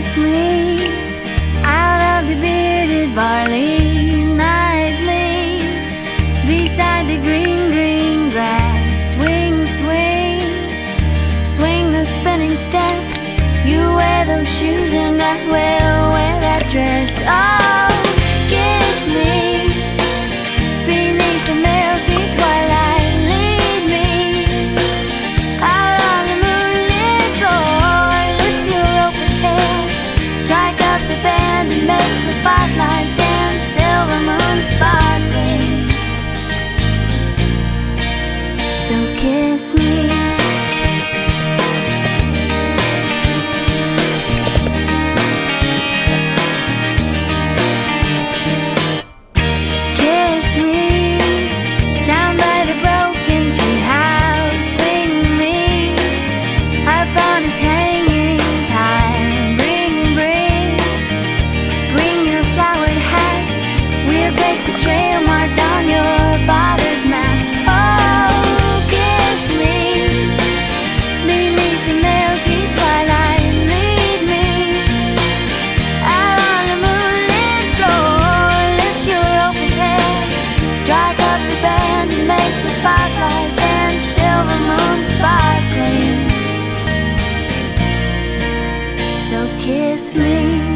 kiss me out of the bearded barley nightly, beside the green, green grass. Swing, swing, swing the spinning step. You wear those shoes and I will wear that dress. Oh, kiss me beneath the milky twilight. Lead me out on the moonlit floor. Lift your open head, strike up the band and make the fireflies dance. Silver moon sparkling, so kiss me. Trail marked on your father's map. Oh, kiss me beneath the milky twilight. Lead me out on the moonlit floor. Lift your open head, strike up the band and make the fireflies dance. Silver moon sparkling, so kiss me.